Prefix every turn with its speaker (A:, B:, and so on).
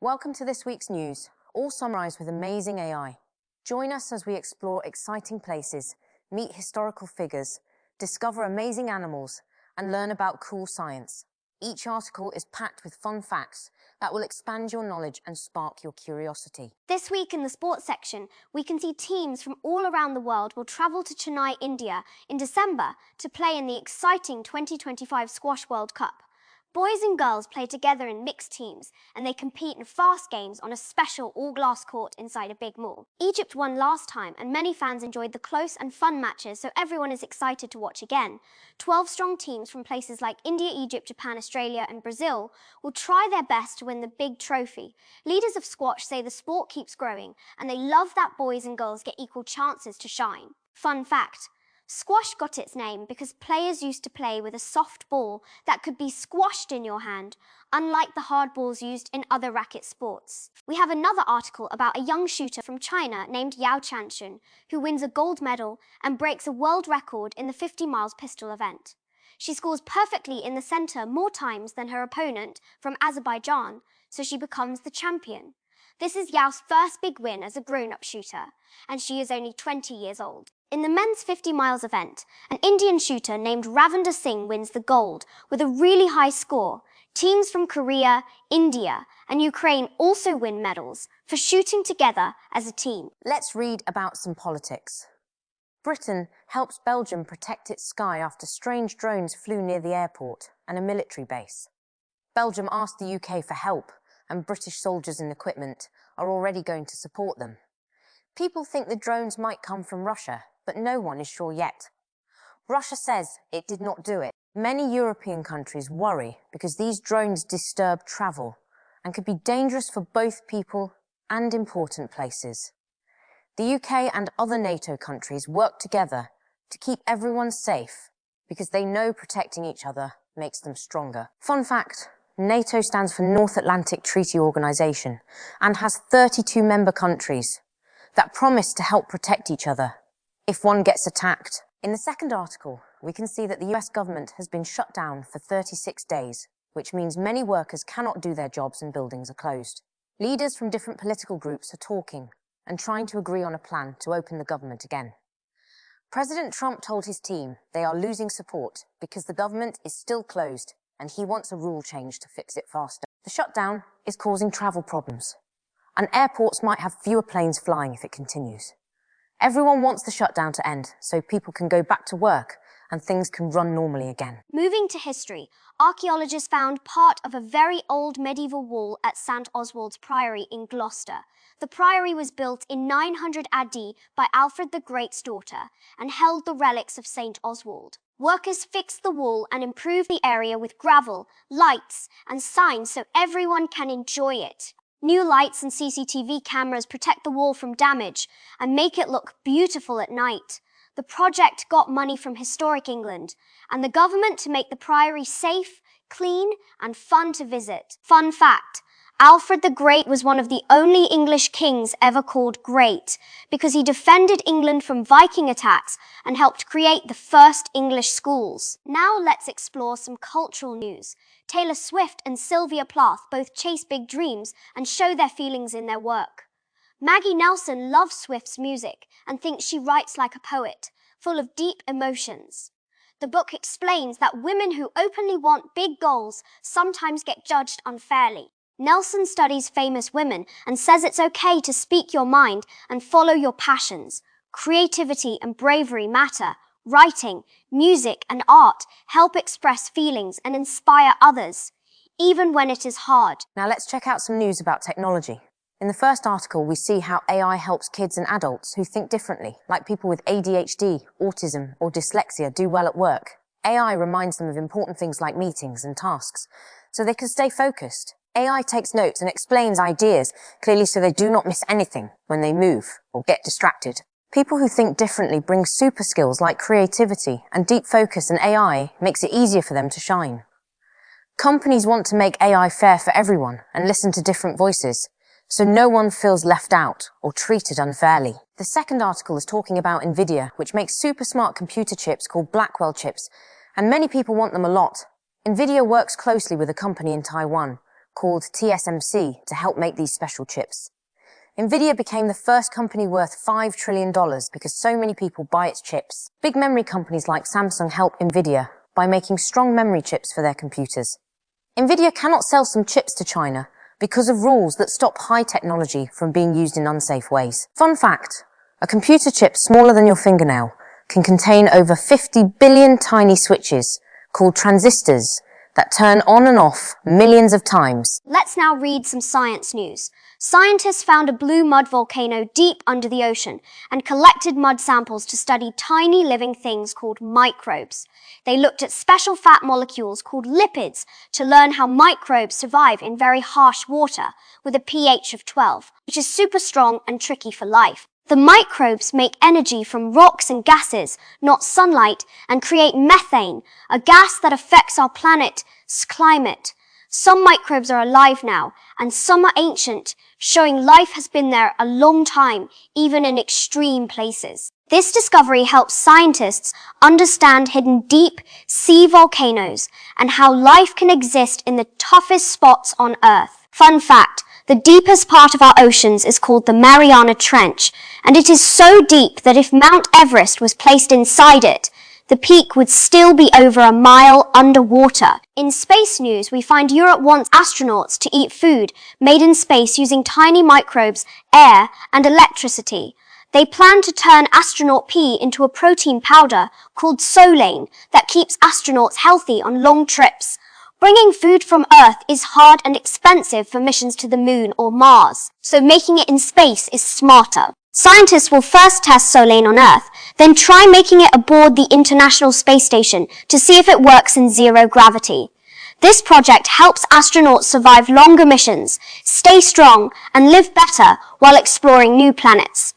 A: Welcome to this week's news, all summarized with amazing AI. Join us as we explore exciting places, meet historical figures, discover amazing animals, and learn about cool science. Each article is packed with fun facts that will expand your knowledge and spark your curiosity.
B: This week in the sports section, we can see teams from all around the world will travel to Chennai, India in December to play in the exciting 2025 Squash World Cup. Boys and girls play together in mixed teams, and they compete in fast games on a special all-glass court inside a big mall. Egypt won last time, and many fans enjoyed the close and fun matches, so everyone is excited to watch again. 12 strong teams from places like India, Egypt, Japan, Australia, and Brazil will try their best to win the big trophy. Leaders of squash say the sport keeps growing, and they love that boys and girls get equal chances to shine. Fun fact: squash got its name because players used to play with a soft ball that could be squashed in your hand, unlike the hard balls used in other racket sports. We have another article about a young shooter from China named Yao Qianxun, who wins a gold medal and breaks a world record in the 50 miles pistol event. She scores perfectly in the center more times than her opponent from Azerbaijan, so she becomes the champion. This is Yao's first big win as a grown-up shooter, and she is only 20 years old. In the men's 50 miles event, an Indian shooter named Ravinder Singh wins the gold with a really high score. Teams from Korea, India, and Ukraine also win medals for shooting together as a team.
A: Let's read about some politics. Britain helps Belgium protect its sky after strange drones flew near the airport and a military base. Belgium asked the UK for help, and British soldiers and equipment are already going to support them. People think the drones might come from Russia, but no one is sure yet. Russia says it did not do it. Many European countries worry because these drones disturb travel and could be dangerous for both people and important places. The UK and other NATO countries work together to keep everyone safe because they know protecting each other makes them stronger. Fun fact: NATO stands for North Atlantic Treaty Organization and has 32 member countries that promise to help protect each other if one gets attacked. In the second article, we can see that the US government has been shut down for 36 days, which means many workers cannot do their jobs and buildings are closed. Leaders from different political groups are talking and trying to agree on a plan to open the government again. President Trump told his team they are losing support because the government is still closed and he wants a rule change to fix it faster. The shutdown is causing travel problems, and airports might have fewer planes flying if it continues. Everyone wants the shutdown to end so people can go back to work and things can run normally again.
B: Moving to history, archaeologists found part of a very old medieval wall at St. Oswald's Priory in Gloucester. The priory was built in 900 AD by Alfred the Great's daughter and held the relics of St. Oswald. Workers fixed the wall and improved the area with gravel, lights, and signs so everyone can enjoy it. New lights and CCTV cameras protect the wall from damage and make it look beautiful at night. The project got money from Historic England and the government to make the priory safe, clean, and fun to visit. Fun fact: Alfred the Great was one of the only English kings ever called great because he defended England from Viking attacks and helped create the first English schools. Now let's explore some cultural news. Taylor Swift and Sylvia Plath both chase big dreams and show their feelings in their work. Maggie Nelson loves Swift's music and thinks she writes like a poet, full of deep emotions. The book explains that women who openly want big goals sometimes get judged unfairly. Nelson studies famous women and says it's okay to speak your mind and follow your passions. Creativity and bravery matter. Writing, music, and art help express feelings and inspire others, even when it is hard.
A: Now let's check out some news about technology. In the first article, we see how AI helps kids and adults who think differently, like people with ADHD, autism, or dyslexia, do well at work. AI reminds them of important things like meetings and tasks, so they can stay focused. AI takes notes and explains ideas clearly so they do not miss anything when they move or get distracted. People who think differently bring super skills like creativity and deep focus, and AI makes it easier for them to shine. Companies want to make AI fair for everyone and listen to different voices, so no one feels left out or treated unfairly. The second article is talking about Nvidia, which makes super smart computer chips called Blackwell chips, and many people want them a lot. Nvidia works closely with a company in Taiwan, called TSMC to help make these special chips. Nvidia became the first company worth $5 trillion because so many people buy its chips. Big memory companies like Samsung help Nvidia by making strong memory chips for their computers. Nvidia cannot sell some chips to China because of rules that stop high technology from being used in unsafe ways. Fun fact, a computer chip smaller than your fingernail can contain over 50 billion tiny switches called transistors that turn on and off millions of times.
B: Let's now read some science news. Scientists found a blue mud volcano deep under the ocean and collected mud samples to study tiny living things called microbes. They looked at special fat molecules called lipids to learn how microbes survive in very harsh water with a pH of 12, which is super strong and tricky for life. The microbes make energy from rocks and gases, not sunlight, and create methane, a gas that affects our planet's climate. Some microbes are alive now, and some are ancient, showing life has been there a long time, even in extreme places. This discovery helps scientists understand hidden deep sea volcanoes and how life can exist in the toughest spots on Earth. Fun fact, the deepest part of our oceans is called the Mariana Trench, and it is so deep that if Mount Everest was placed inside it, the peak would still be over a mile underwater. In space news, we find Europe wants astronauts to eat food made in space using tiny microbes, air, and electricity. They plan to turn astronaut pee into a protein powder called Solane that keeps astronauts healthy on long trips. Bringing food from Earth is hard and expensive for missions to the Moon or Mars, so making it in space is smarter. Scientists will first test Solane on Earth, then try making it aboard the International Space Station to see if it works in zero gravity. This project helps astronauts survive longer missions, stay strong, and live better while exploring new planets.